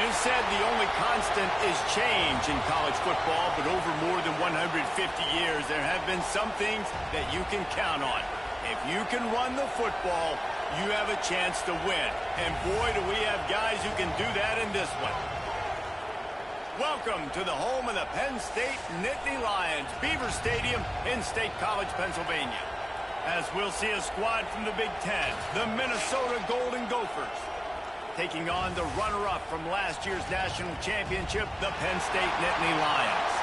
always said the only constant is change in college football, but over more than 150 years, there have been some things that you can count on. If you can run the football, you have a chance to win. And boy, do we have guys who can do that in this one. Welcome to the home of the Penn State Nittany Lions, Beaver Stadium in State College, Pennsylvania. As we'll see a squad from the Big Ten, the Minnesota Golden Gophers, taking on the runner-up from last year's national championship, the Penn State Nittany Lions.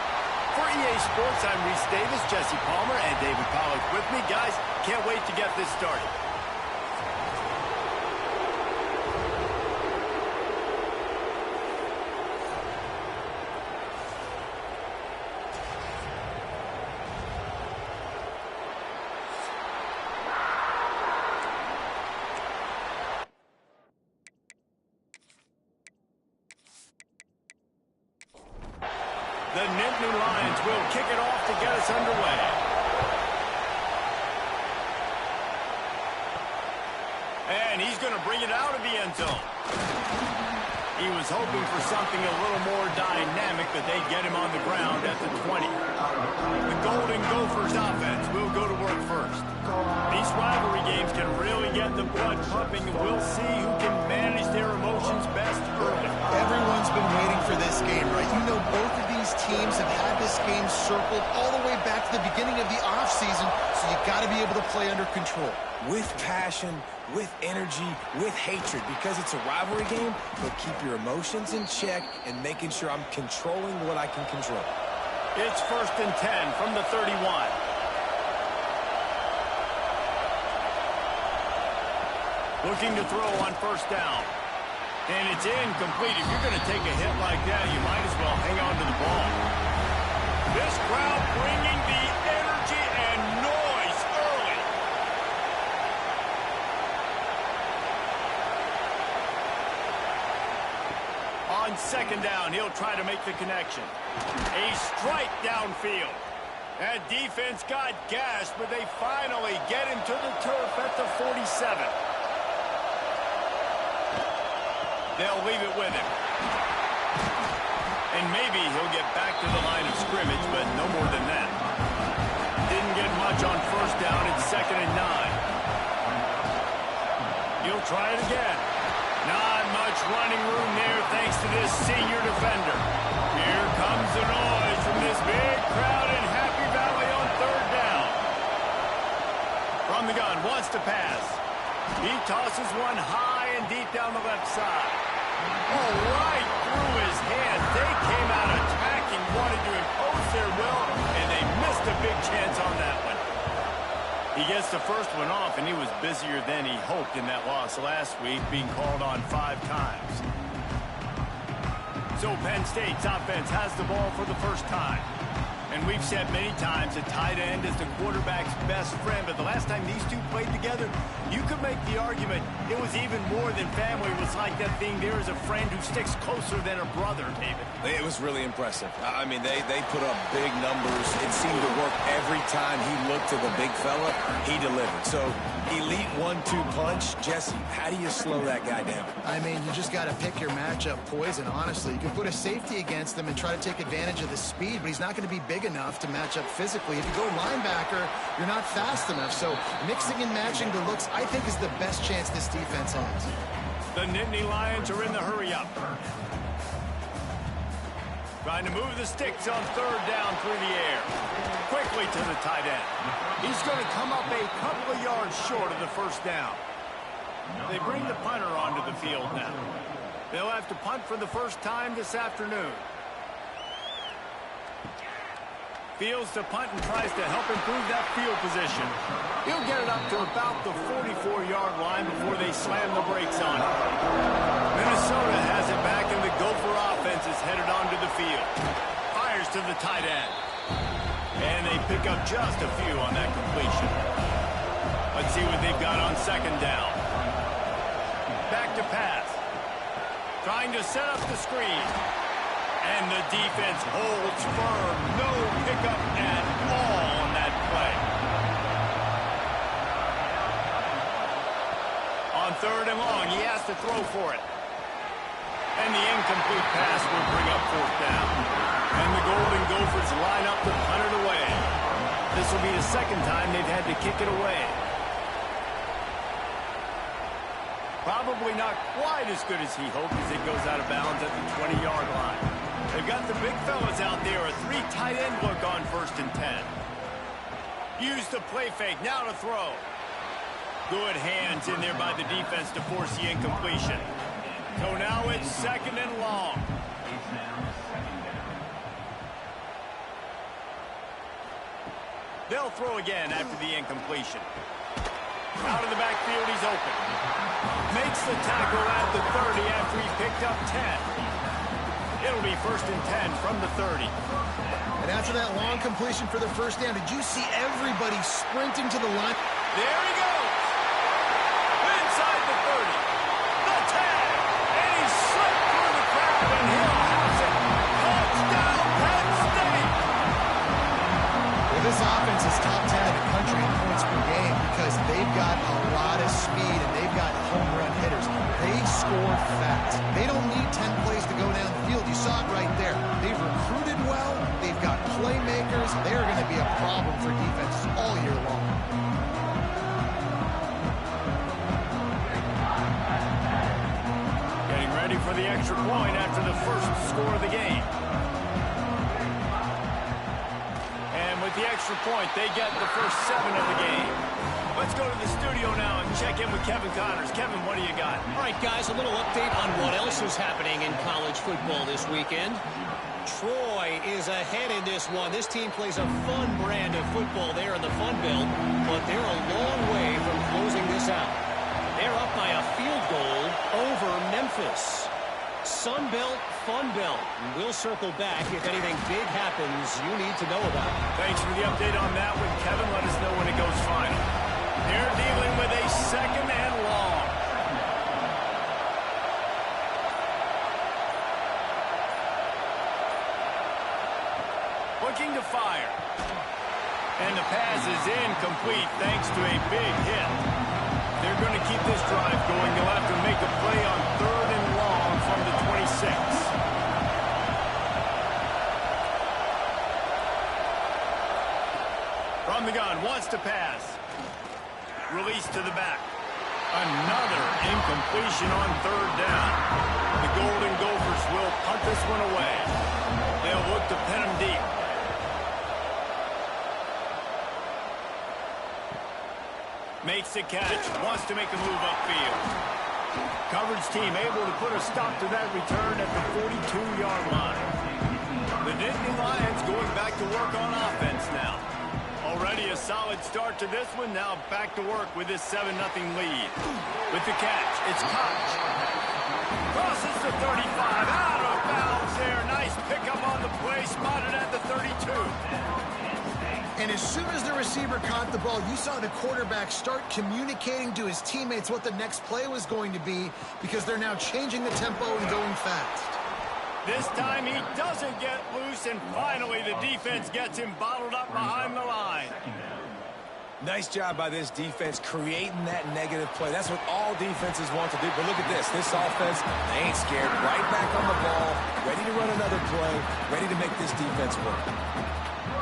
For EA Sports, I'm Reese Davis, Jesse Palmer, and David Pollack with me. Guys, can't wait to get this started. The Nittany Lions will kick it off to get us underway. And he's going to bring it out of the end zone. He was hoping for something a little more dynamic, but they get him on the ground at the 20. The Golden Gophers offense will go to work first. These rivalry games can really get the blood pumping, and we'll see who can manage their emotions best early. Everyone's been waiting for this game, right? You know, both of these teams have had this game circled all the way back to the beginning of the offseason, so you got to be able to play under control. With passion, with energy, with hatred, because it's a rivalry game, but keep your emotions in check and making sure I'm controlling what I can control. It's 1st and 10 from the 31. Looking to throw on 1st down. And it's incomplete. If you're going to take a hit like that, you might as well hang on to the ball. This crowd bringing the energy and noise early. On 2nd down, he'll try to make the connection. A strike downfield. That defense got gashed, but they finally get him to the turf at the 47. They'll leave it with him. And maybe he'll get back to the line of scrimmage, but no more than that. Didn't get much on 1st down. It's 2nd and 9. He'll try it again. Not much running room there thanks to this senior defender. Here comes the noise from this big crowd in Happy Valley on 3rd down. From the gun, wants to pass. He tosses one high and deep down the left side. Oh, right through his hands. They came out attacking, wanted to impose their will, and they missed a big chance on that one. He gets the first one off, and he was busier than he hoped in that loss last week, being called on 5 times. So Penn State's offense has the ball for the first time. And we've said many times a tight end is the quarterback's best friend, but the last time these two played together, you could make the argument it was even more than family. It was like that thing there is a friend who sticks closer than a brother, David. It was really impressive. I mean, they put up big numbers. It seemed to work every time he looked to the big fella. He delivered. So, elite 1-2 punch. Jesse, how do you slow that guy down? I mean, you just got to pick your matchup poison, honestly. You can put a safety against him and try to take advantage of the speed, but he's not going to be big enough to match up physically. If you go linebacker, you're not fast enough. So mixing and matching the looks, I think, is the best chance this defense has. The Nittany Lions are in the hurry-up. Trying to move the sticks on 3rd down through the air. Quickly to the tight end. He's going to come up a couple of yards short of the 1st down. They bring the punter onto the field now. They'll have to punt for the first time this afternoon. Fields to punt and tries to help improve that field position. He'll get it up to about the 44-yard line before they slam the brakes on it. Minnesota has it back, and the Gopher offense is headed onto the field. Fires to the tight end. And they pick up just a few on that completion. Let's see what they've got on 2nd down. Back to pass. Trying to set up the screen. And the defense holds firm. No pickup at all on that play. On 3rd and long, he has to throw for it. And the incomplete pass will bring up fourth down. And the Golden Gophers line up to punt it away. This will be the second time they've had to kick it away. Probably not quite as good as he hoped as it goes out of bounds at the 20-yard line. They've got the big fellas out there. A 3 tight end look on 1st and 10. Use the play fake. Now to throw. Good hands in there by the defense to force the incompletion. So now it's 2nd and long. They'll throw again after the incompletion. Out of the backfield, he's open. Makes the tackle at the 30 after he picked up 10. It'll be 1st and 10 from the 30. And after that long completion for the first down, did you see everybody sprinting to the line? There he goes. Inside the 30. The tag. And he slipped through the crowd, and he'll house it. Touchdown, Penn State. Well, this offense is top 10 in the country in points per game because they've got a lot of speed and they've got home run hitters. They score fast. They don't need 10 plays to go down the field. You saw it right there. They've recruited well. They've got playmakers. They're going to be a problem for defenses all year long. Getting ready for the extra point after the first score of the game. And with the extra point, they get the first 7 of the game. Let's go to the studio now and check in with Kevin Connors. Kevin, what do you got? All right, guys, a little update on what else is happening in college football this weekend. Troy is ahead in this one. This team plays a fun brand of football there in the Fun Belt, but they're a long way from closing this out. They're up by a field goal over Memphis. Sun Belt, Fun Belt. We'll circle back if anything big happens you need to know about. Thanks for the update on that one, Kevin. Let us know when it goes final. They're dealing with a 2nd and long. Looking to fire. And the pass is incomplete thanks to a big hit. They're going to keep this drive going. They'll have to make a play on 3rd and long from the 26. From the gun, wants to pass. Release to the back. Another incompletion on 3rd down. The Golden Gophers will punt this one away. They'll look to pin him deep. Makes the catch. Wants to make a move upfield. Coverage team able to put a stop to that return at the 42-yard line. The Nittany Lions going back to work on offense now. Already a solid start to this one. Now back to work with this 7-0 lead. With the catch, it's Koch. Crosses the 35. Out of bounds there. Nice pickup on the play. Spotted at the 32. And as soon as the receiver caught the ball, you saw the quarterback start communicating to his teammates what the next play was going to be because they're now changing the tempo and going fast. This time he doesn't get loose, and finally the defense gets him bottled up behind the line. Nice job by this defense creating that negative play. That's what all defenses want to do. But look at this. This offense, they ain't scared. Right back on the ball, ready to run another play, ready to make this defense work.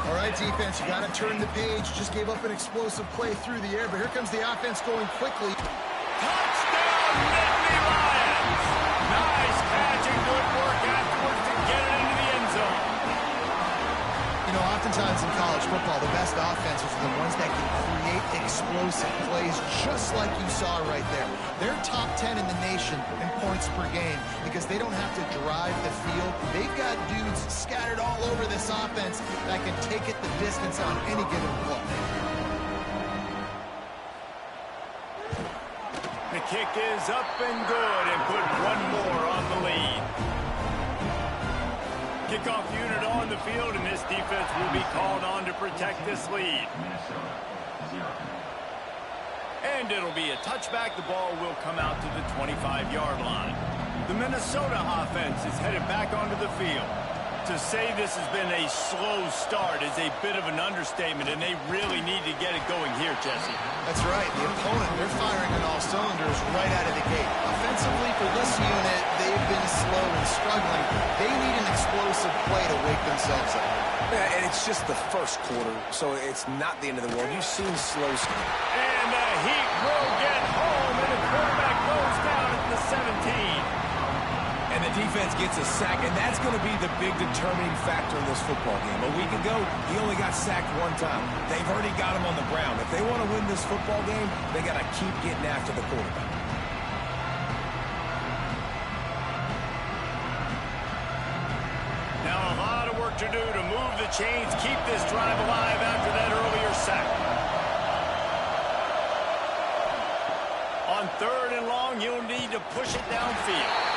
All right, defense, you got to turn the page. Just gave up an explosive play through the air, but here comes the offense going quickly. Touchdown, Nittany Lions! Nice catch and good work afterwards to get it into the end zone. You know, oftentimes in college football, the best offenses are the ones that can create explosive plays just like you saw right there. They're top 10 in the nation in points per game because they don't have to drive the field. They've got dudes scattered all over this offense that can take it the distance on any given play. The kick is up and good and put one more on the lead. Kickoff unit on the field, and this defense will be called on to protect this lead. And it'll be a touchback. The ball will come out to the 25-yard line. The Minnesota offense is headed back onto the field. To say this has been a slow start is a bit of an understatement, and they really need to get it going here, Jesse. That's right. The opponent, they're firing on all cylinders right out of the gate. Offensively, for this unit, they've been slow and struggling. They need an explosive play to wake themselves up. Yeah, and it's just the first quarter, so it's not the end of the world. You've seen slow start. And the Heat will get home, and the quarterback goes down at the 17. And the defense gets a sack, and that's going to be the big determining factor in this football game. A week ago, he only got sacked one time. They've already got him on the ground. If they want to win this football game, they got to keep getting after the quarterback. Now a lot of work to do to move the chains, keep this drive alive after that earlier sack. On 3rd and long, you'll need to push it downfield.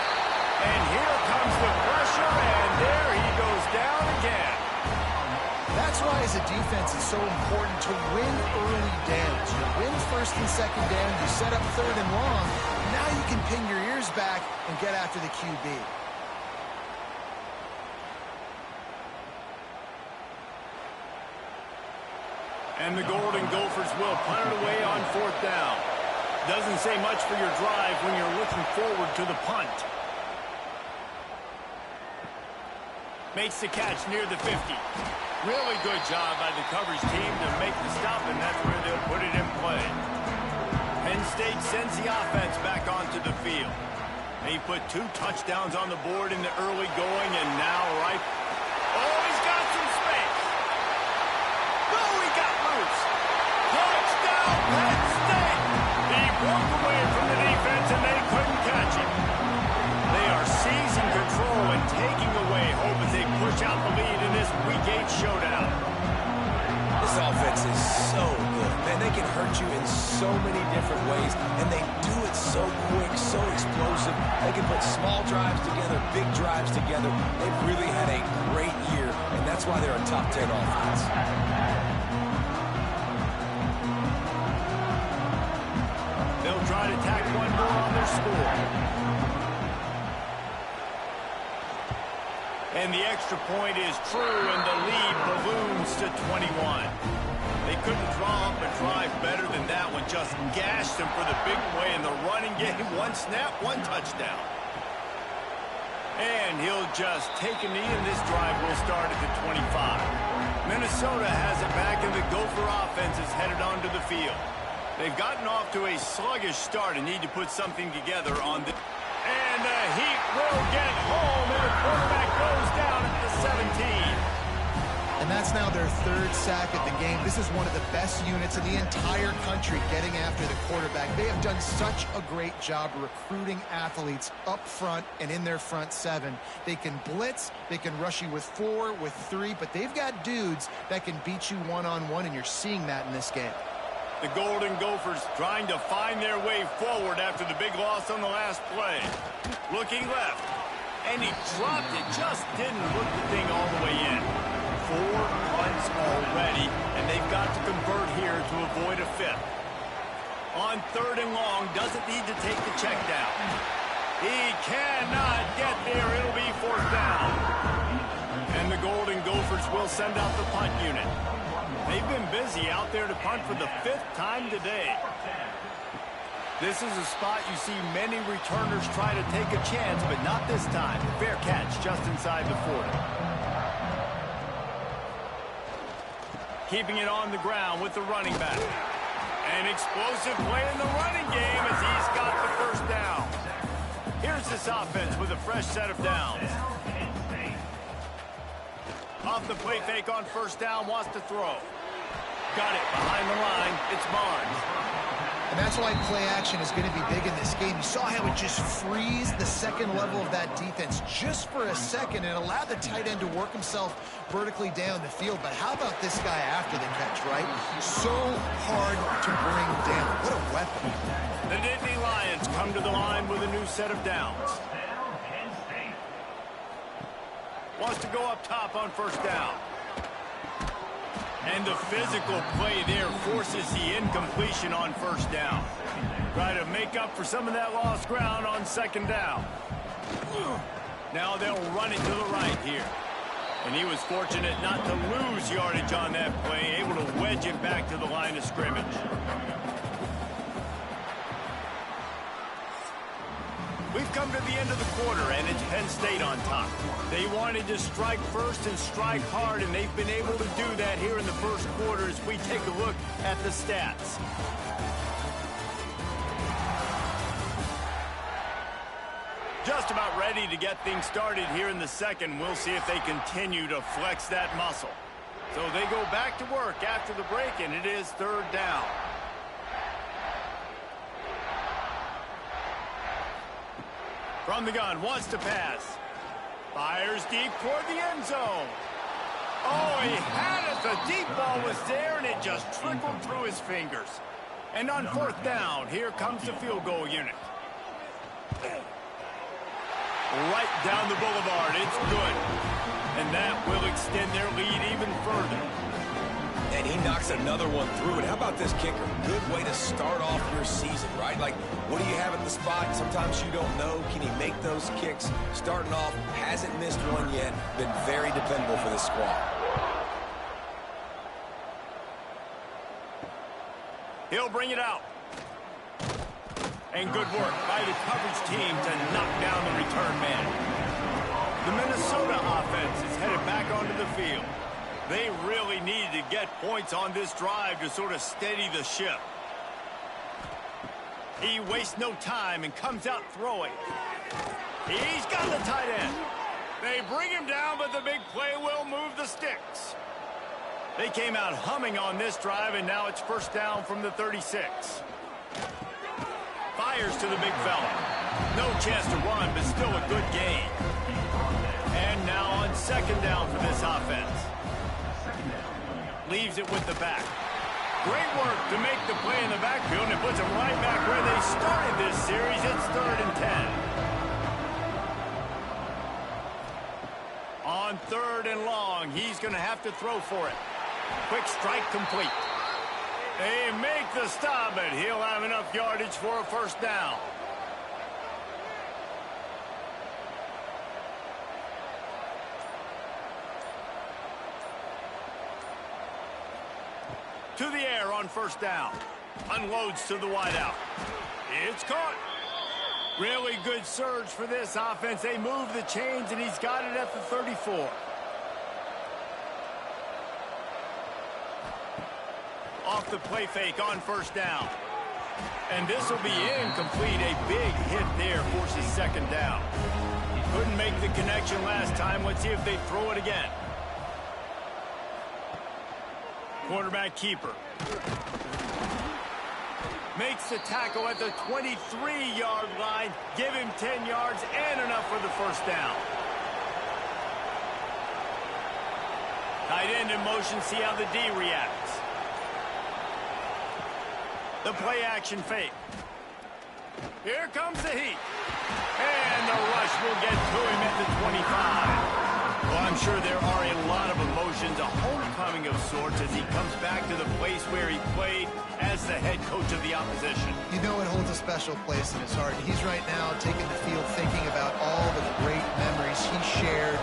And here comes the pressure, and there he goes down again. That's why, as a defense, it's so important to win early downs. You win 1st and 2nd down, you set up 3rd and long. Now you can pin your ears back and get after the QB. And the Golden Gophers will punt it away on 4th down. Doesn't say much for your drive when you're looking forward to the punt. Makes the catch near the 50. Really good job by the coverage team to make the stop, and that's where they'll put it in play. Penn State sends the offense back onto the field. They put 2 touchdowns on the board in the early going, and now right. Oh, he's got some space. Oh, he got loose. Touchdown, Penn State. He broke away from the defense, and they couldn't catch him. They are seizing control and taking away hope as they push out the lead in this Week 8 showdown. This offense is so good. Man, they can hurt you in so many different ways, and they do it so quick, so explosive. They can put small drives together, big drives together. They've really had a great year, and that's why they're a top 10 offense. They'll try to tack one more on their score. And the extra point is true, and the lead balloons to 21. They couldn't draw up a drive better than that one. Just gashed them for the big play in the running game. 1 snap, 1 touchdown. And he'll just take a knee, and this drive will start at the 25. Minnesota has it back, and the Gopher offense is headed onto the field. They've gotten off to a sluggish start and need to put something together on the... And the Heat will get home, and the quarterback goes down at the 17. And that's now their 3rd sack of the game. This is one of the best units in the entire country getting after the quarterback. They have done such a great job recruiting athletes up front and in their front 7. They can blitz, they can rush you with 4, with 3, but they've got dudes that can beat you one-on-one, and you're seeing that in this game. The Golden Gophers trying to find their way forward after the big loss on the last play. Looking left, and he dropped it. Just didn't look the thing all the way in. 4 punts already, and they've got to convert here to avoid a 5th. On 3rd and long, doesn't need to take the check down. He cannot get there. It'll be 4th down. And the Golden Gophers will send out the punt unit. They've been busy out there to punt for the 5th time today. This is a spot you see many returners try to take a chance, but not this time. Fair catch just inside the 40. Keeping it on the ground with the running back. An explosive play in the running game as he's got the 1st down. Here's this offense with a fresh set of downs. Off the play fake on 1st down, wants to throw. Got it behind the line. It's Barnes. And that's why play action is going to be big in this game. You saw how it just freezed the 2nd level of that defense just for a second and allowed the tight end to work himself vertically down the field. But how about this guy after the catch, right? So hard to bring down. What a weapon. The Nittany Lions come to the line with a new set of downs. Wants to go up top on 1st down. And the physical play there forces the incompletion on 1st down. Try to make up for some of that lost ground on 2nd down. Now they'll run it to the right here. And he was fortunate not to lose yardage on that play, able to wedge it back to the line of scrimmage. We've come to the end of the quarter, and it's Penn State on top. They wanted to strike first and strike hard, and they've been able to do that here in the first quarter as we take a look at the stats. Just about ready to get things started here in the second. We'll see if they continue to flex that muscle. So they go back to work after the break, and it is third down. From the gun, wants to pass. Fires deep toward the end zone. Oh, he had it. The deep ball was there, and it just trickled through his fingers. And on fourth down, here comes the field goal unit. Right down the boulevard. It's good. And that will extend their lead even further. And he knocks another one through. And how about this kicker? Good way to start off your season, right? Like, what do you have at the spot? Sometimes you don't know. Can he make those kicks? Starting off, hasn't missed one yet. Been very dependable for this squad. He'll bring it out. And good work by the coverage team to knock down the return man. The Minnesota offense is headed back onto the field. They really needed to get points on this drive to sort of steady the ship. He wastes no time and comes out throwing. He's got the tight end. They bring him down, but the big play will move the sticks. They came out humming on this drive, and now it's first down from the 36. Fires to the big fella. No chance to run, but still a good gain. And now on second down for this offense. Leaves it with the back. Great work to make the play in the backfield, and it puts them right back where they started this series. It's 3rd and 10. On 3rd and long, he's going to have to throw for it. Quick strike complete. They make the stop, but he'll have enough yardage for a first down. To the air on first down. Unloads to the wideout. It's caught. Really good surge for this offense. They move the chains, and he's got it at the 34. Off the play fake on first down. And this will be incomplete. A big hit there forces second down. Couldn't make the connection last time. Let's see if they throw it again. Quarterback keeper. Makes the tackle at the 23-yard line. Give him 10 yards and enough for the first down. Tight end in motion. See how the D reacts. The play action fake. Here comes the heat. And the rush will get to him at the 25. Well, I'm sure there are a lot of emotions, a homecoming of sorts, as he comes back to the place where he played as the head coach of the opposition. You know it holds a special place in his heart. He's right now taking the field thinking about all the great memories he shared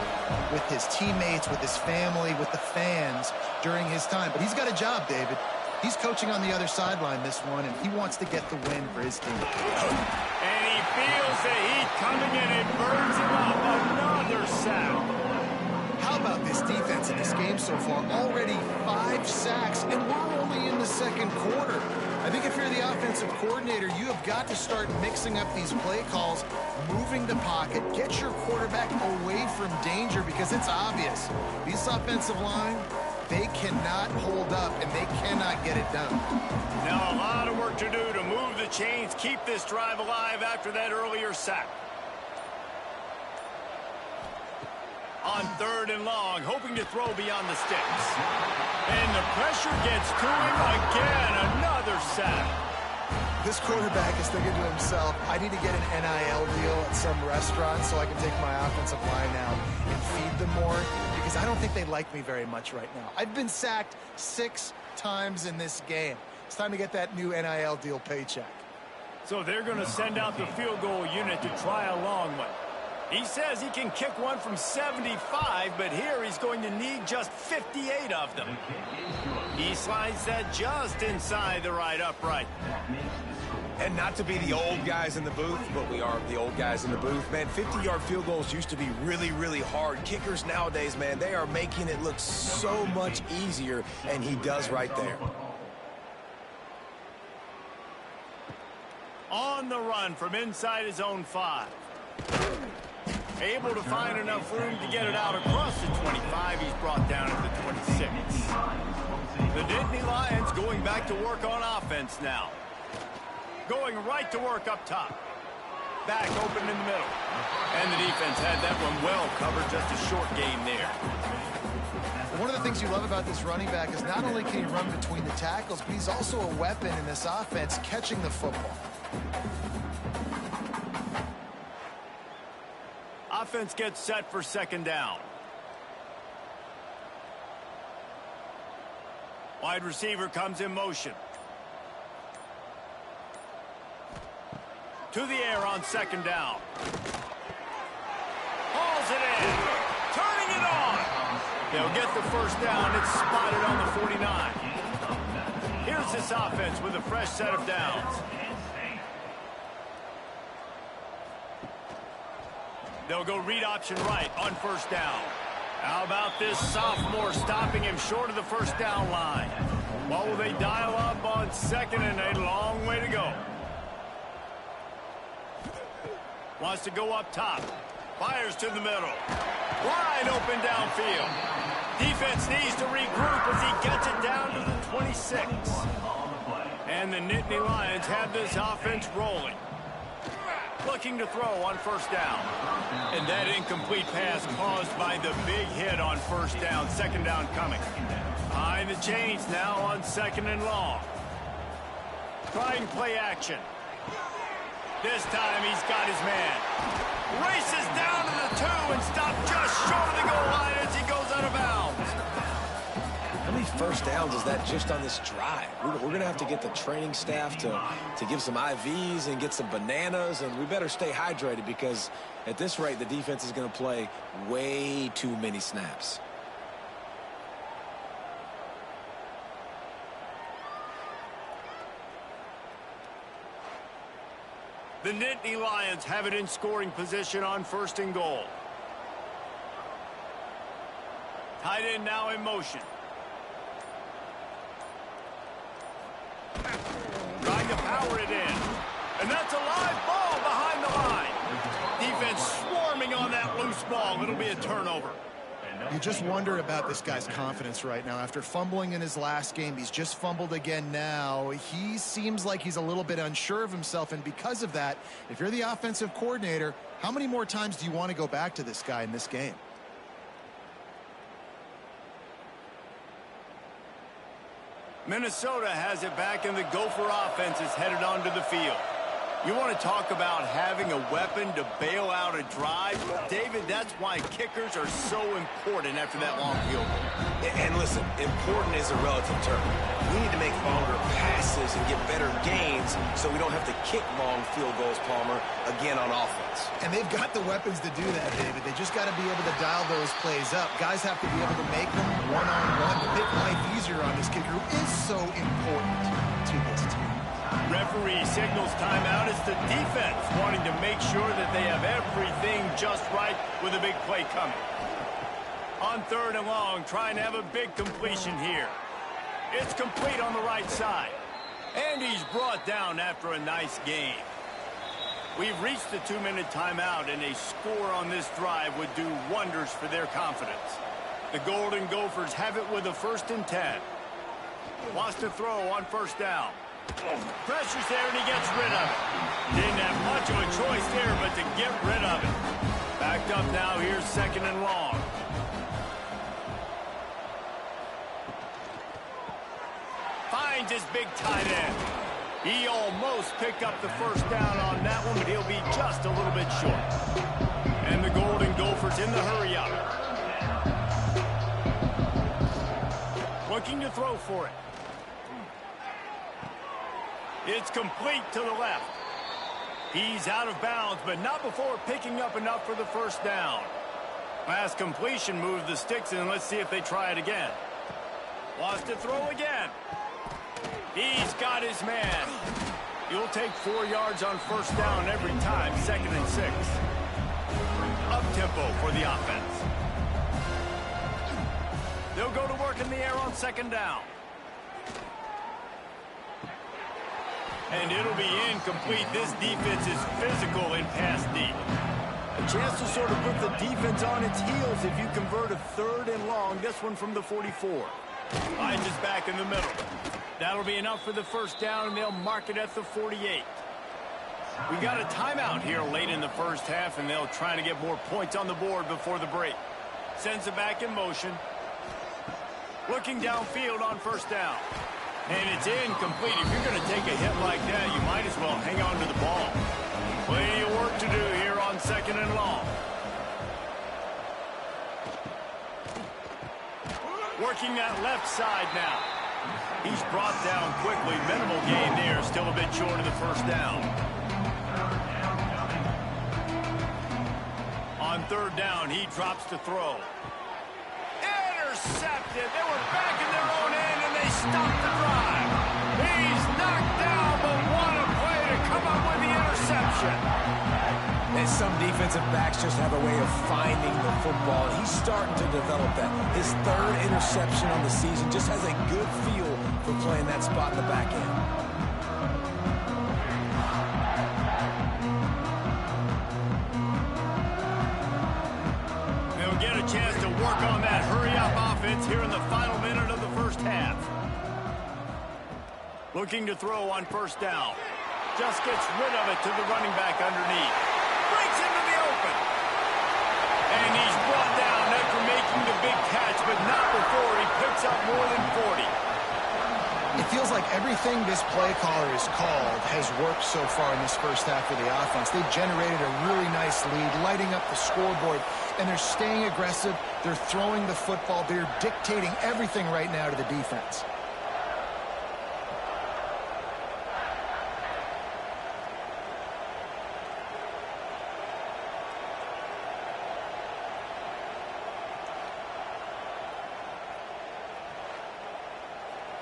with his teammates, with his family, with the fans during his time. But he's got a job, David. He's coaching on the other sideline this one, and he wants to get the win for his team. And he feels the heat coming in and burns him up. Another sack. How about this defense in this game so far? Already 5 sacks, and we're only in the second quarter. I think if you're the offensive coordinator, you have got to start mixing up these play calls, moving the pocket, get your quarterback away from danger, because it's obvious. This offensive line, they cannot hold up, and they cannot get it done. Now a lot of work to do to move the chains, keep this drive alive after that earlier sack. On 3rd and long, hoping to throw beyond the sticks. And the pressure gets to him again. Another sack. This quarterback is thinking to himself, I need to get an NIL deal at some restaurant so I can take my offensive line out and feed them more, because I don't think they like me very much right now. I've been sacked 6 times in this game. It's time to get that new NIL deal paycheck. So they're going to send out the field goal unit to try a long one. He says he can kick one from 75, but here he's going to need just 58 of them. He slides that just inside the right upright. And not to be the old guys in the booth, but we are the old guys in the booth, man. 50-yard field goals used to be really, really hard. Kickers nowadays, man, they are making it look so much easier, and he does right there. On the run from inside his own 5. Able to find enough room to get it out across the 25. He's brought down at the 26. The Nittany Lions going back to work on offense now. Going right to work up top. Back open in the middle. And the defense had that one well covered. Just a short gain there. One of the things you love about this running back is not only can he run between the tackles, but he's also a weapon in this offense catching the football. Offense gets set for second down. Wide receiver comes in motion. To the air on second down. Hauls it in. Turning it on. They'll get the first down. It's spotted on the 49. Here's this offense with a fresh set of downs. They'll go read option right on first down. How about this sophomore stopping him short of the first down line? What will they dial up on second and a long way to go? Wants to go up top. Fires to the middle. Wide open downfield. Defense needs to regroup as he gets it down to the 26. And the Nittany Lions have this offense rolling. Looking to throw on first down. And that incomplete pass caused by the big hit on first down. Second down coming. Behind the chains now on second and long. Trying play action. This time he's got his man. Races down to the 2 and stopped just short of the goal line as he goes out of bounds. How many first downs is that just on this drive? We're going to have to get the training staff to give some IVs and get some bananas, and we better stay hydrated because at this rate, the defense is going to play way too many snaps. The Nittany Lions have it in scoring position on first and goal. Tight end now in motion. Trying to power it in. And that's a live ball behind the line. Defense swarming on that loose ball. It'll be a turnover. You just wonder about this guy's confidence right now. After fumbling in his last game, he's just fumbled again now. He seems like he's a little bit unsure of himself, and because of that, if you're the offensive coordinator, how many more times do you want to go back to this guy in this game? Minnesota has it back, and the Gopher offense is headed onto the field. You want to talk about having a weapon to bail out a drive? David, that's why kickers are so important after that long field goal. And listen, important is a relative term. We need to make longer passes and get better gains so we don't have to kick long field goals, Palmer, again on offense. And they've got the weapons to do that, David. They just got to be able to dial those plays up. Guys have to be able to make them one-on-one to make life easier on this kicker, who is so important to this team. Referee signals timeout. It's the defense wanting to make sure that they have everything just right with a big play coming. On third and long, trying to have a big completion here. It's complete on the right side. And he's brought down after a nice game. We've reached the 2-minute timeout, and a score on this drive would do wonders for their confidence. The Golden Gophers have it with a 1st and 10. Wants to throw on first down. Pressure's there, and he gets rid of it. Didn't have much of a choice there, but to get rid of it. Backed up now, here's second and long. Finds his big tight end. He almost picked up the first down on that one, but he'll be just a little bit short. And the Golden Gophers in the hurry-up. Looking to throw for it. It's complete to the left. He's out of bounds, but not before picking up enough for the first down. Last completion moved the sticks, and let's see if they try it again. Wants to throw again. He's got his man. You'll take 4 yards on first down every time, 2nd and 6. Up-tempo for the offense. They'll go to work in the air on 2nd down. And it'll be incomplete. This defense is physical in pass deep. A chance to sort of put the defense on its heels if you convert a 3rd and long. This one from the 44. Hines is back in the middle. That'll be enough for the first down, and they'll mark it at the 48. We got a timeout here late in the first half, and they'll try to get more points on the board before the break. Sends it back in motion. Looking downfield on first down. And it's incomplete. If you're going to take a hit like that, you might as well hang on to the ball. Plenty of work to do here on 2nd and long. Working that left side now. He's brought down quickly. Minimal gain there. Still a bit short of the first down. On 3rd down, he drops to throw. Intercepted. They were back in their own end, and they stopped the drive. He's knocked down, but what a play to come up with the interception. And some defensive backs just have a way of finding the football. He's starting to develop that. His 3rd interception on the season, just has a good feel for playing that spot in the back end. They'll get a chance to work on that hurry-up offense here in the final minute of the first half. Looking to throw on first down. Just gets rid of it to the running back underneath. Breaks into the open. And he's brought down after making the big catch, but not before he picks up more than 40. It feels like everything this play caller has called has worked so far in this first half of the offense. They've generated a really nice lead, lighting up the scoreboard, and they're staying aggressive. They're throwing the football. They're dictating everything right now to the defense.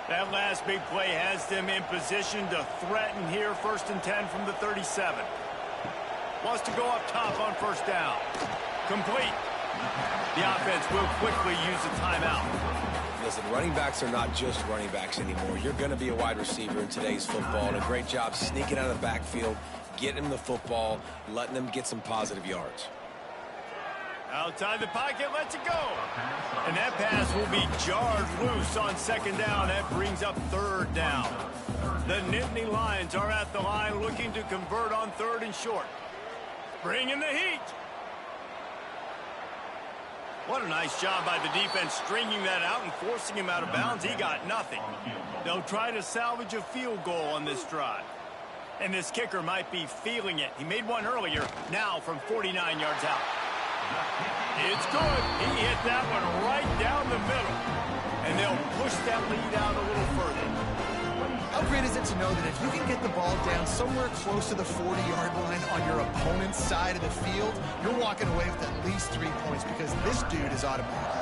That last big play has them in position to threaten here. 1st and 10 from the 37. Wants to go up top on first down. Complete. The offense will quickly use a timeout. Listen, running backs are not just running backs anymore. You're going to be a wide receiver in today's football. And a great job sneaking out of the backfield, getting them the football, letting them get some positive yards. Outside the pocket, lets it go. And that pass will be jarred loose on 2nd down. That brings up 3rd down. The Nittany Lions are at the line looking to convert on 3rd and short. Bringing the heat. What a nice job by the defense stringing that out and forcing him out of bounds. He got nothing. They'll try to salvage a field goal on this drive. And this kicker might be feeling it. He made one earlier, now from 49 yards out. It's good. He hit that one right down the middle. And they'll push that lead out a little further. How great is it to know that if you can get the ball down somewhere close to the 40-yard line on your opponent's side of the field, you're walking away with at least 3 points because this dude is automatic.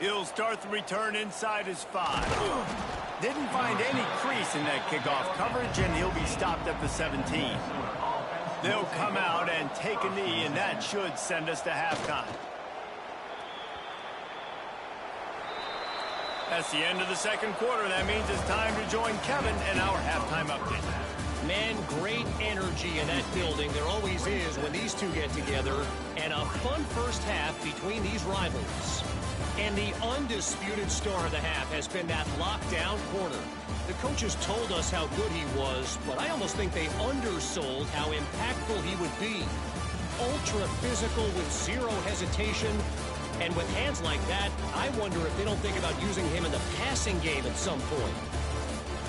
He'll start the return inside his 5. Didn't find any crease in that kickoff coverage, and he'll be stopped at the 17. They'll come out and take a knee, and that should send us to halftime. That's the end of the 2nd quarter. That means it's time to join Kevin and our halftime update. Man, great energy in that building. There always is when these two get together. And a fun first half between these rivals. And the undisputed star of the half has been that lockdown corner. The coaches told us how good he was, but I almost think they undersold how impactful he would be. Ultra physical with zero hesitation. And with hands like that, I wonder if they don't think about using him in the passing game at some point.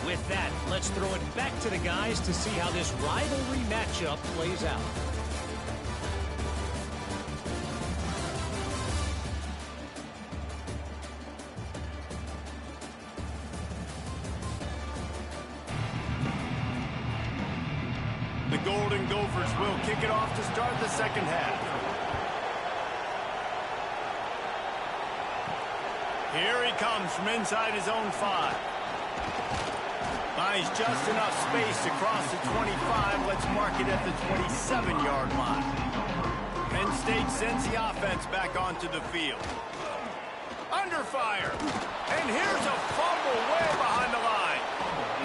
With that, let's throw it back to the guys to see how this rivalry matchup plays out. Golden Gophers will kick it off to start the second half. Here he comes from inside his own 5. Finds just enough space to cross the 25. Let's mark it at the 27-yard line. Penn State sends the offense back onto the field. Under fire. And here's a fumble way behind the line.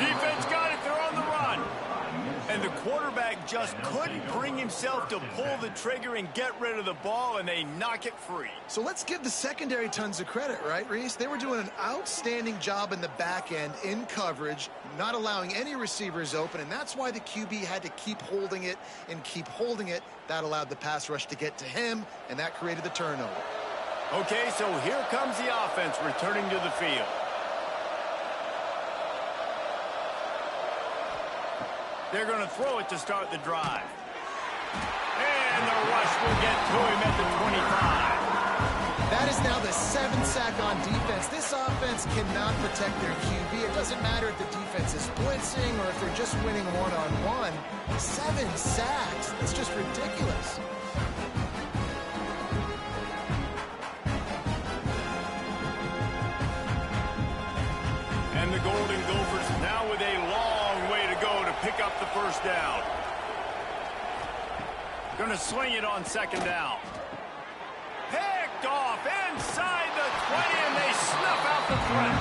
Defense got it. They're on the run. And the quarterback just couldn't bring himself to pull the trigger and get rid of the ball, and they knock it free. So let's give the secondary tons of credit, right, Reese? They were doing an outstanding job in the back end in coverage, not allowing any receivers open, and that's why the QB had to keep holding it and keep holding it. That allowed the pass rush to get to him, and that created the turnover. Okay, so here comes the offense returning to the field. They're going to throw it to start the drive. And the rush will get to him at the 25. That is now the 7th sack on defense. This offense cannot protect their QB. It doesn't matter if the defense is blitzing or if they're just winning one-on-one. 7 sacks. That's just ridiculous. And the Golden Gophers now with a long way to go to pick up the first down. Going to sling it on second down. Picked off inside the 20, and they snuff out the threat.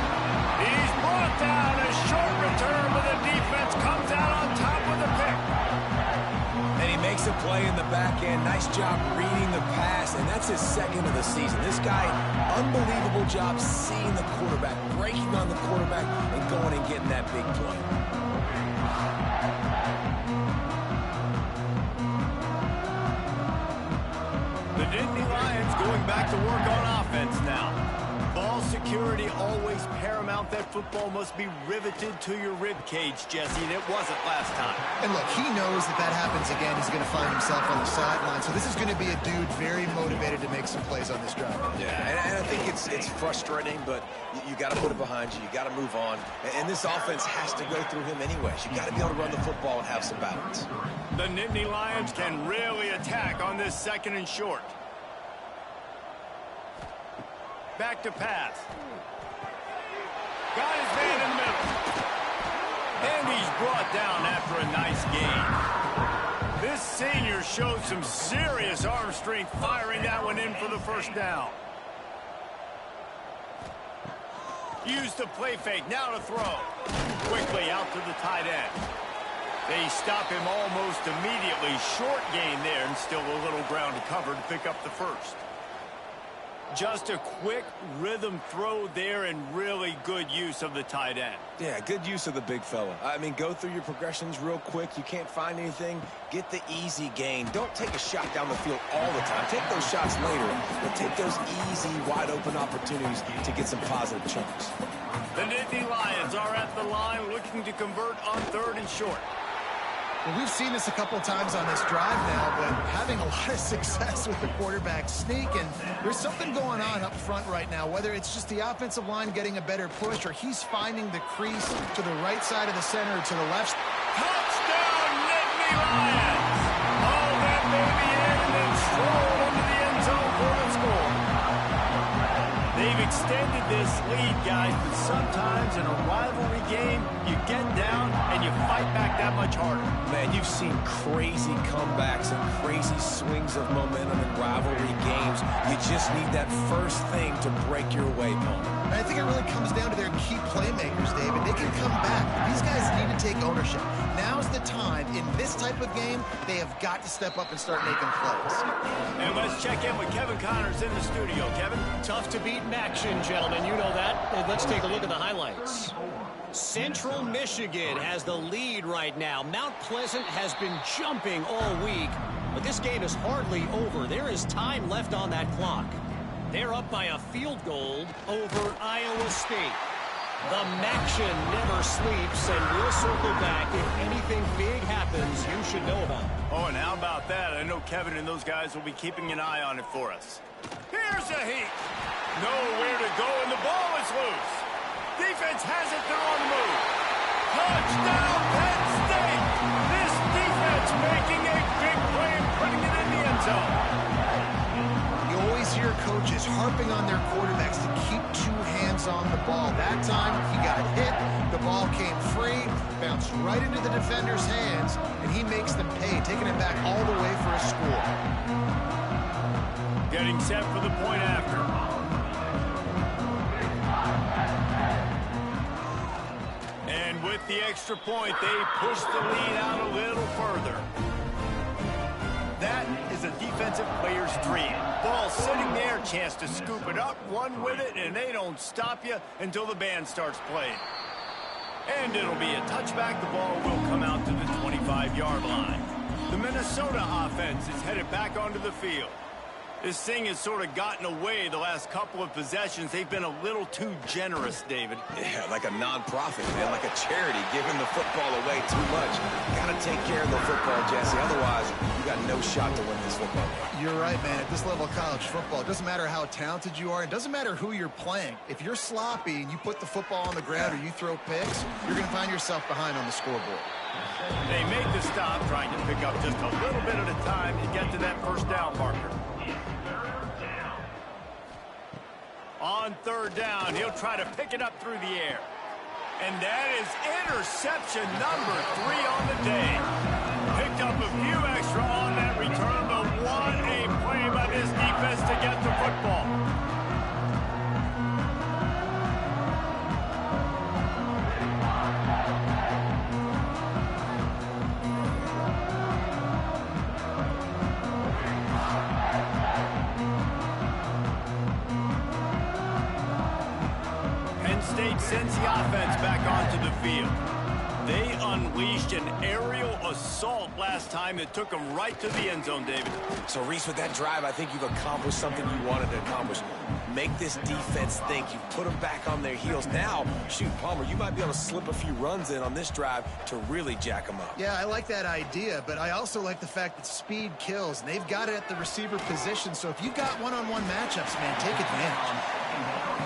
He's brought down. A short return, but the defense comes out on top with the pick. And he makes a play in the back end. Nice job reading the pass, and that's his second of the season. This guy, unbelievable job seeing the quarterback, breaking on the quarterback, and going and getting that big play. The Nittany Lions going back to work on offense now. Ball security always paramount. That football must be riveted to your rib cage, Jesse, and it wasn't last time. And look, he knows that happens again. He's going to find himself on the sideline. So this is going to be a dude very motivated to make some plays on this drive. Yeah, and I think it's frustrating, but you got to put it behind you. You got to move on. And this offense has to go through him anyways. You got to be able to run the football and have some balance. The Nittany Lions can really attack on this second and short. Back to pass. Got his man in the middle. And he's brought down after a nice gain. This senior showed some serious arm strength firing that one in for the first down. Used the play fake, now to throw. Quickly out to the tight end. They stop him almost immediately. Short gain there, and still a little ground to cover to pick up the first. Just a quick rhythm throw there, and really good use of the tight end. Yeah, good use of the big fella. I mean, go through your progressions real quick. You can't find anything. Get the easy gain. Don't take a shot down the field all the time. Take those shots later, but take those easy, wide-open opportunities to get some positive chunks. The Nittany Lions are at the line looking to convert on third and short. Well, we've seen this a couple of times on this drive now, but having a lot of success with the quarterback sneak, and there's something going on up front right now, whether it's just the offensive line getting a better push or he's finding the crease to the right side of the center or to the left. Touchdown, Nittany Lions! Haul that baby in and then stroll into the end zone for the score. They've extended this lead, guys, but sometimes in a rivalry game, you get down and you fight back that much harder. Man, you've seen crazy comebacks and crazy swings of momentum in rivalry games. You just need that first thing to break your way, opponent. I think it really comes down to their key playmakers, David. They can come back. These guys need to take ownership. Now's the time. In this type of game, they have got to step up and start making plays. And let's check in with Kevin Connors in the studio. Kevin? Tough to beat in action, gentlemen. You know that. And let's take a look at the highlights. Central Michigan has the lead right now. Mount Pleasant has been jumping all week, but this game is hardly over. There is time left on that clock. They're up by a field goal over Iowa State. The Maction never sleeps, and we'll circle back. If anything big happens, you should know about it. Oh, and how about that? I know Kevin and those guys will be keeping an eye on it for us. Here's a heat. Nowhere to go, and the ball is loose. Defense has it. They're on the move. Touchdown, Penn State. This defense end zone. You always hear coaches harping on their quarterbacks to keep two hands on the ball. That time, he got hit, the ball came free, bounced right into the defender's hands, and he makes them pay, taking it back all the way for a score. Getting set for the point after. And with the extra point, they push the lead out a little further. That is a defensive player's dream. Ball sitting there, chance to scoop it up, run with it, and they don't stop you until the band starts playing. And it'll be a touchback. The ball will come out to the 25-yard line. The Minnesota offense is headed back onto the field. This thing has sort of gotten away the last couple of possessions. They've been a little too generous, David. Yeah, like a non-profit, man, like a charity, giving the football away too much. Got to take care of the football, Jesse. Otherwise, you got no shot to win this football game. You're right, man. At this level of college football, it doesn't matter how talented you are. It doesn't matter who you're playing. If you're sloppy and you put the football on the ground or you throw picks, you're going to find yourself behind on the scoreboard. They make the stop, trying to pick up just a little bit at a time to get to that first down marker. On third down, he'll try to pick it up through the air. And that is interception number 3 on the day. Picked up a few extra on that return, but what a play by this defense to get the football. State sends the offense back onto the field. They unleashed an aerial assault last time that took them right to the end zone, David. So, Reese, with that drive, I think you've accomplished something you wanted to accomplish. Make this defense think. You put them back on their heels. Now, shoot, Palmer, you might be able to slip a few runs in on this drive to really jack them up. Yeah, I like that idea, but I also like the fact that speed kills, and they've got it at the receiver position. So if you've got one-on-one matchups, man, take advantage.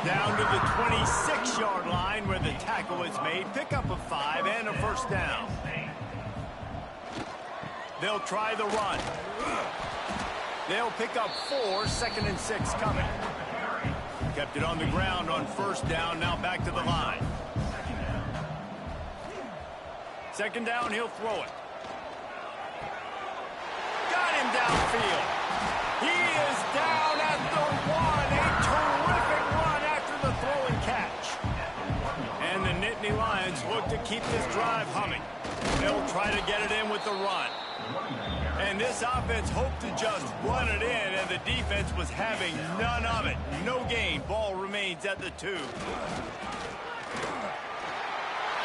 Down to the 26-yard line where the tackle is made. Pick up a 5 and a first down. They'll try the run. They'll pick up 4, 2nd and 6 coming. Kept it on the ground on first down, now back to the line. 2nd down, he'll throw it. Got him downfield. He is down at the 1. A terrific run after the throw and catch. And the Nittany Lions look to keep this drive humming. They'll try to get it in with the run. And this offense hoped to just run it in, and the defense was having none of it. No gain. Ball remains at the 2.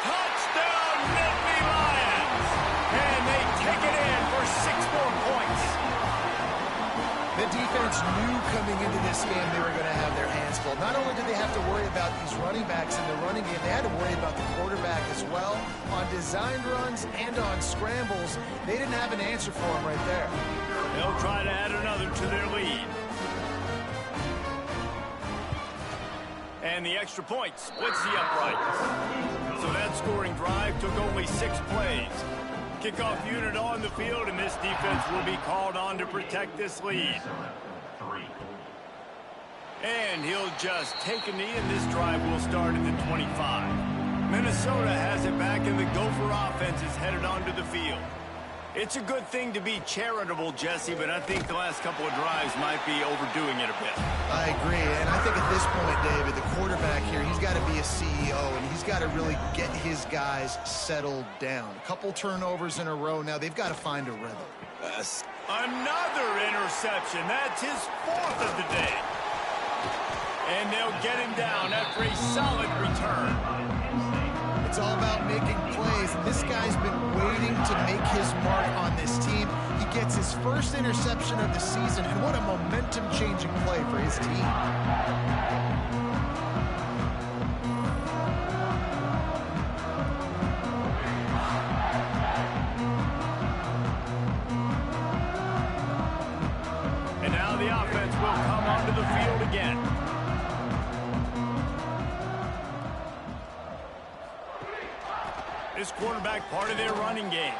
Touchdown, Nittany Lions! And they take it in for 6 more points. The defense knew coming into this game they were going to have their hands full. Not only did they have to worry about these running backs in the running game, they had to worry about the quarterback as well. On designed runs and on scrambles, they didn't have an answer for him right there. They'll try to add another to their lead. And the extra point splits the uprights. So that scoring drive took only 6 plays. Kickoff unit on the field, and this defense will be called on to protect this lead. And he'll just take a knee, and this drive will start at the 25. Minnesota has it back, and the Gopher offense is headed onto the field. It's a good thing to be charitable, Jesse, but I think the last couple of drives might be overdoing it a bit. I agree, and I think at this point, David, the quarterback here, he's got to be a CEO, and he's got to really get his guys settled down. A couple turnovers in a row now. They've got to find a rhythm. Another interception. That's his 4th of the day. And they'll get him down after a solid return. It's all about making plays. This guy's been waiting to make his mark on this team. He gets his first interception of the season, and what a momentum-changing play for his team. And now the offense will come onto the field again. This quarterback part of their running game.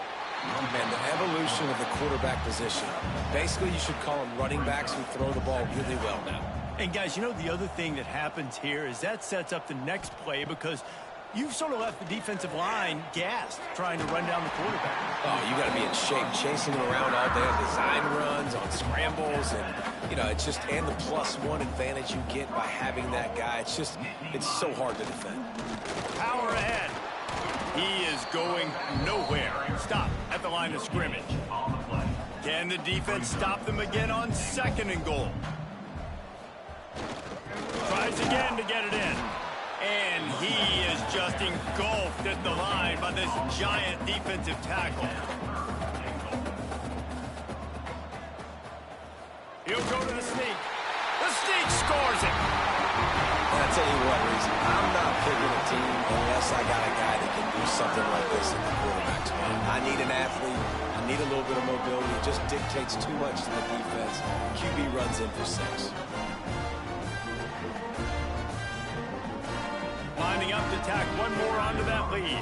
Man, the evolution of the quarterback position. Basically, you should call them running backs who throw the ball really well now. And guys, you know, the other thing that happens here is that sets up the next play because you've sort of left the defensive line gassed trying to run down the quarterback. Oh, you got to be in shape, chasing him around all day on design runs, on scrambles, and, you know, it's just, and the +1 advantage you get by having that guy. It's just, it's so hard to defend. Power ahead. He is going nowhere. Stop at the line of scrimmage. Can the defense stop them again on 2nd and goal? Tries again to get it in. And he is just engulfed at the line by this giant defensive tackle. He'll go to the sneak. The sneak scores it. And I'll tell you what, Reese, I'm not picking a team unless I got a guy that can do something like this in the quarterback spot. I need an athlete. I need a little bit of mobility. It just dictates too much to the defense. QB runs in for 6. Lining up to tack one more onto that lead.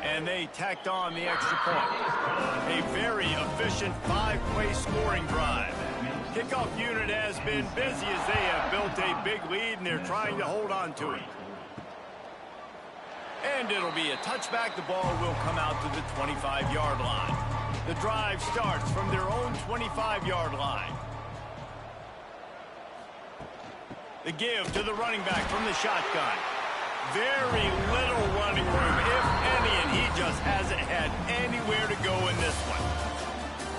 And they tacked on the extra point. A very efficient 5-play scoring drive. Kickoff unit has been busy as they have built a big lead and they're trying to hold on to it. And it'll be a touchback. The ball will come out to the 25-yard line. The drive starts from their own 25-yard line. The give to the running back from the shotgun. Very little running room, if any, and he just hasn't had anywhere to go in this one.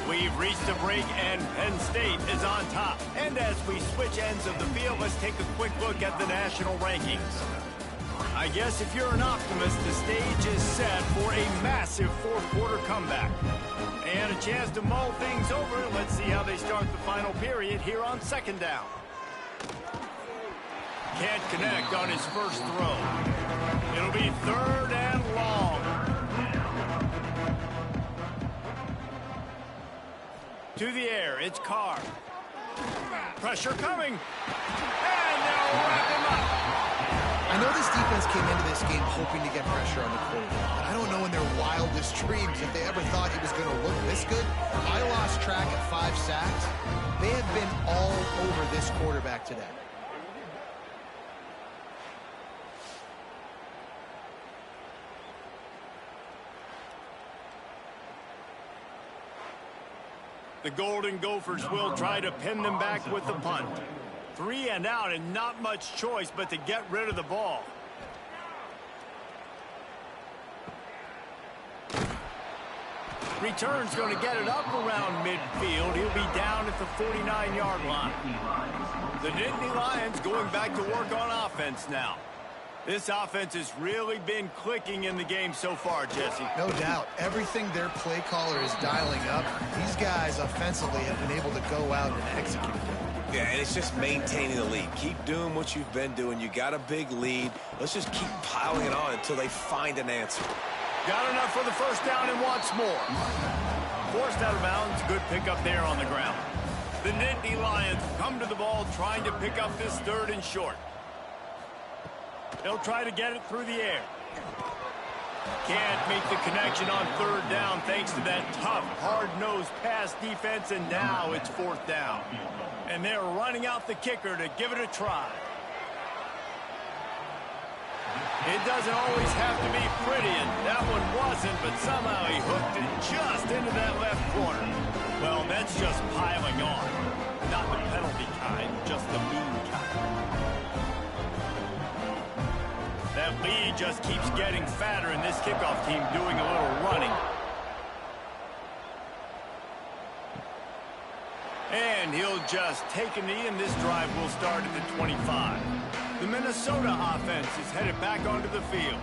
We've reached a break, and Penn State is on top. And as we switch ends of the field, let's take a quick look at the national rankings. I guess if you're an optimist, the stage is set for a massive fourth-quarter comeback. And a chance to mull things over. Let's see how they start the final period here on 2nd down. Can't connect on his first throw. It'll be 3rd and long. To the air, it's Carr. Pressure coming. And they'll wrap him up. I know this defense came into this game hoping to get pressure on the quarterback, but I don't know in their wildest dreams if they ever thought he was going to look this good. I lost track at 5 sacks. They have been all over this quarterback today. The Golden Gophers will try to pin them back with the punt. 3 and out and not much choice but to get rid of the ball. Return's going to get it up around midfield. He'll be down at the 49-yard line. The Nittany Lions going back to work on offense now. This offense has really been clicking in the game so far, Jesse. No doubt. Everything their play caller is dialing up, these guys offensively have been able to go out and execute. Yeah, and it's just maintaining the lead. Keep doing what you've been doing. You got a big lead. Let's just keep piling it on until they find an answer. Got enough for the first down and wants more. Forced out of bounds. Good pickup there on the ground. The Nittany Lions come to the ball trying to pick up this 3rd and short. They'll try to get it through the air. Can't make the connection on 3rd down thanks to that tough, hard-nosed pass defense, and now it's 4th down. And they're running out the kicker to give it a try. It doesn't always have to be pretty, and that one wasn't, but somehow he hooked it just into that left corner. Well, that's just piling on. Not the penalty kind, just the mean kind. That lead just keeps getting fatter, and this kickoff team doing a little running. And he'll just take a knee, and this drive will start at the 25. The Minnesota offense is headed back onto the field.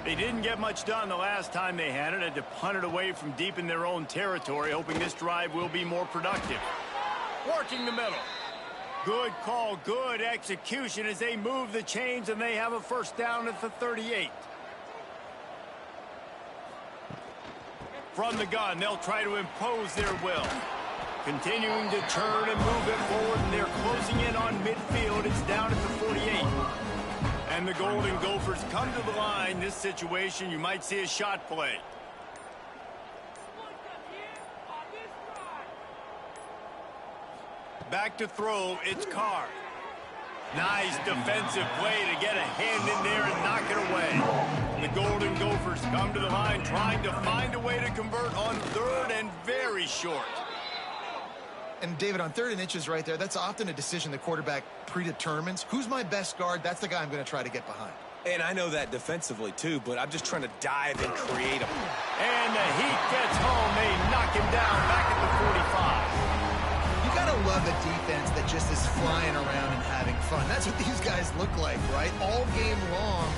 They didn't get much done the last time they had it. Had to punt it away from deep in their own territory, hoping this drive will be more productive. Working the middle. Good call, good execution as they move the chains, and they have a first down at the 38. From the gun, they'll try to impose their will. Continuing to turn and move it forward, and they're closing in on midfield. It's down at the 48. And the Golden Gophers come to the line. This situation, you might see a shot play. Back to throw, it's Carr. Nice defensive play to get a hand in there and knock it away. The Golden Gophers come to the line trying to find a way to convert on third and very short. And, David, on 3rd and inches right there, that's often a decision the quarterback predetermines. Who's my best guard? That's the guy I'm going to try to get behind. And I know that defensively, too, but I'm just trying to dive and create them. And the Heat gets home. They knock him down back at the 45. You got to love a defense that just is flying around and having fun. That's what these guys look like, right? All game long,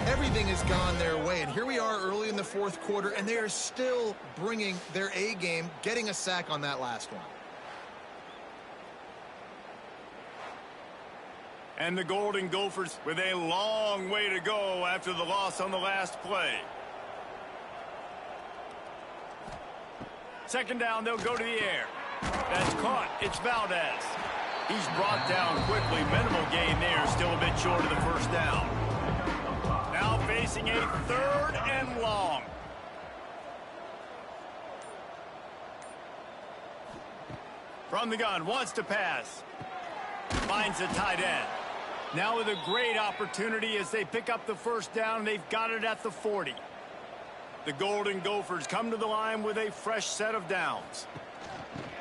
everything has gone their way. And here we are early in the 4th quarter, and they are still bringing their A game, getting a sack on that last one. And the Golden Gophers with a long way to go after the loss on the last play. 2nd down, they'll go to the air. That's caught. It's Valdez. He's brought down quickly. Minimal gain there. Still a bit short of the 1st down. Now facing a 3rd and long. From the gun, wants to pass. Finds a tight end. Now with a great opportunity as they pick up the 1st down. They've got it at the 40. The Golden Gophers come to the line with a fresh set of downs.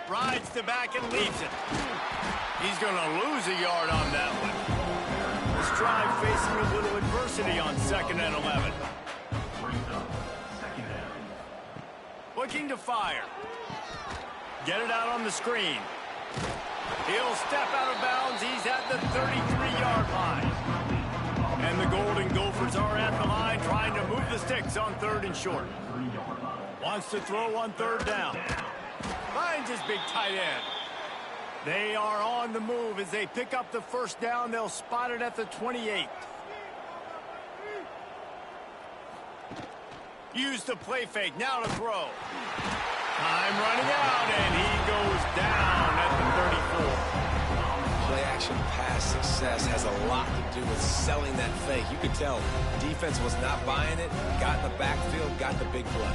Rides the back and leaves it. He's going to lose a yard on that one. This drive facing a little adversity on 2nd and 11. Looking to fire. Get it out on the screen. He'll step out of bounds. He's at the 33-yard line. And the Golden Gophers are at the line trying to move the sticks on 3rd and short. Wants to throw on 3rd down. Finds his big tight end. They are on the move as they pick up the 1st down. They'll spot it at the 28. Use the play fake. Now to throw. Time running out, and he goes down at the 34. Play-action pass success has a lot to do with selling that fake. You could tell defense was not buying it, got in the backfield, got the big play.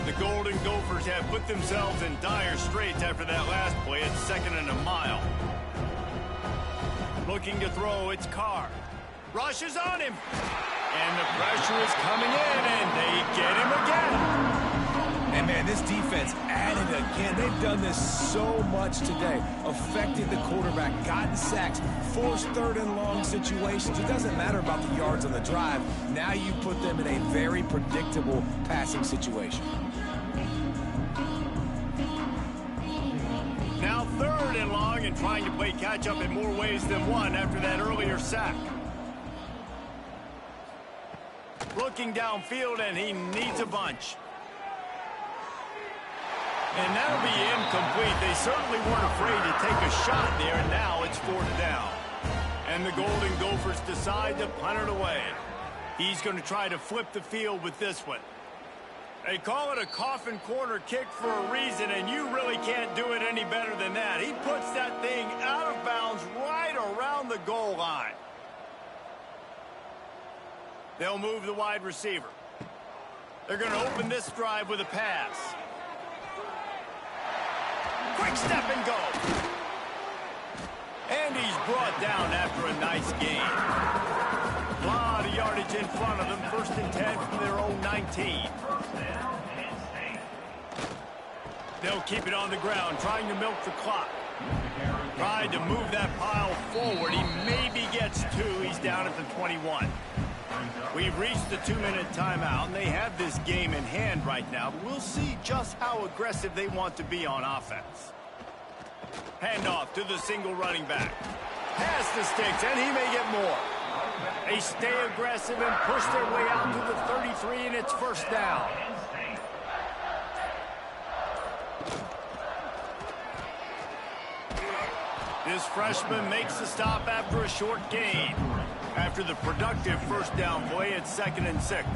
The Golden Gophers have put themselves in dire straits after that last play at 2nd and a mile. Looking to throw, it's Carr. Rushes on him. And the pressure is coming in, and they get him again. And, man, this defense added again. They've done this so much today. Affected the quarterback, gotten sacks, forced 3rd and long situations. It doesn't matter about the yards on the drive. Now you put them in a very predictable passing situation. Now 3rd and long and trying to play catch-up in more ways than one after that earlier sack. Looking downfield, and he needs a bunch. And that'll be incomplete. They certainly weren't afraid to take a shot there, and now it's 4th down. And the Golden Gophers decide to punt it away. He's going to try to flip the field with this one. They call it a coffin corner kick for a reason, and you really can't do it any better than that. He puts that thing out of bounds right around the goal line. They'll move the wide receiver. They're going to open this drive with a pass. Quick step and go. And he's brought down after a nice gain. A lot of yardage in front of them. 1st and 10 from their own 19. They'll keep it on the ground, trying to milk the clock. Tried to move that pile forward. He maybe gets 2. He's down at the 21. We've reached the 2-minute timeout, and they have this game in hand right now. But we'll see just how aggressive they want to be on offense. Handoff to the single running back. Pass the sticks, and he may get more. They stay aggressive and push their way out to the 33, and it's 1st down. This freshman makes the stop after a short gain. After the productive 1st down play at 2nd and 6.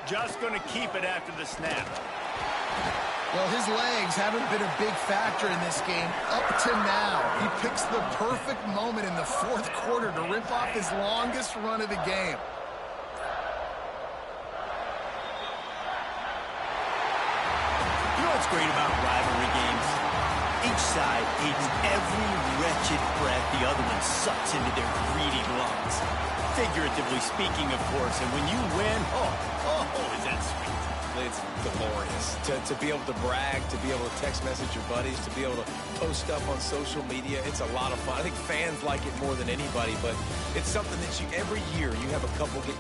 just going to keep it after the snap. Well, his legs haven't been a big factor in this game up to now. He picks the perfect moment in the fourth quarter to rip off his longest run of the game. You know what's great about rivalry games? Each side eats every wretched breath the other one sucks into their greedy lungs. Figuratively speaking, of course, and when you win, oh, is that sweet. It's glorious to be able to brag, to be able to text message your buddies, to be able to post stuff on social media. It's a lot of fun. I think fans like it more than anybody, but it's something that every year you have a couple get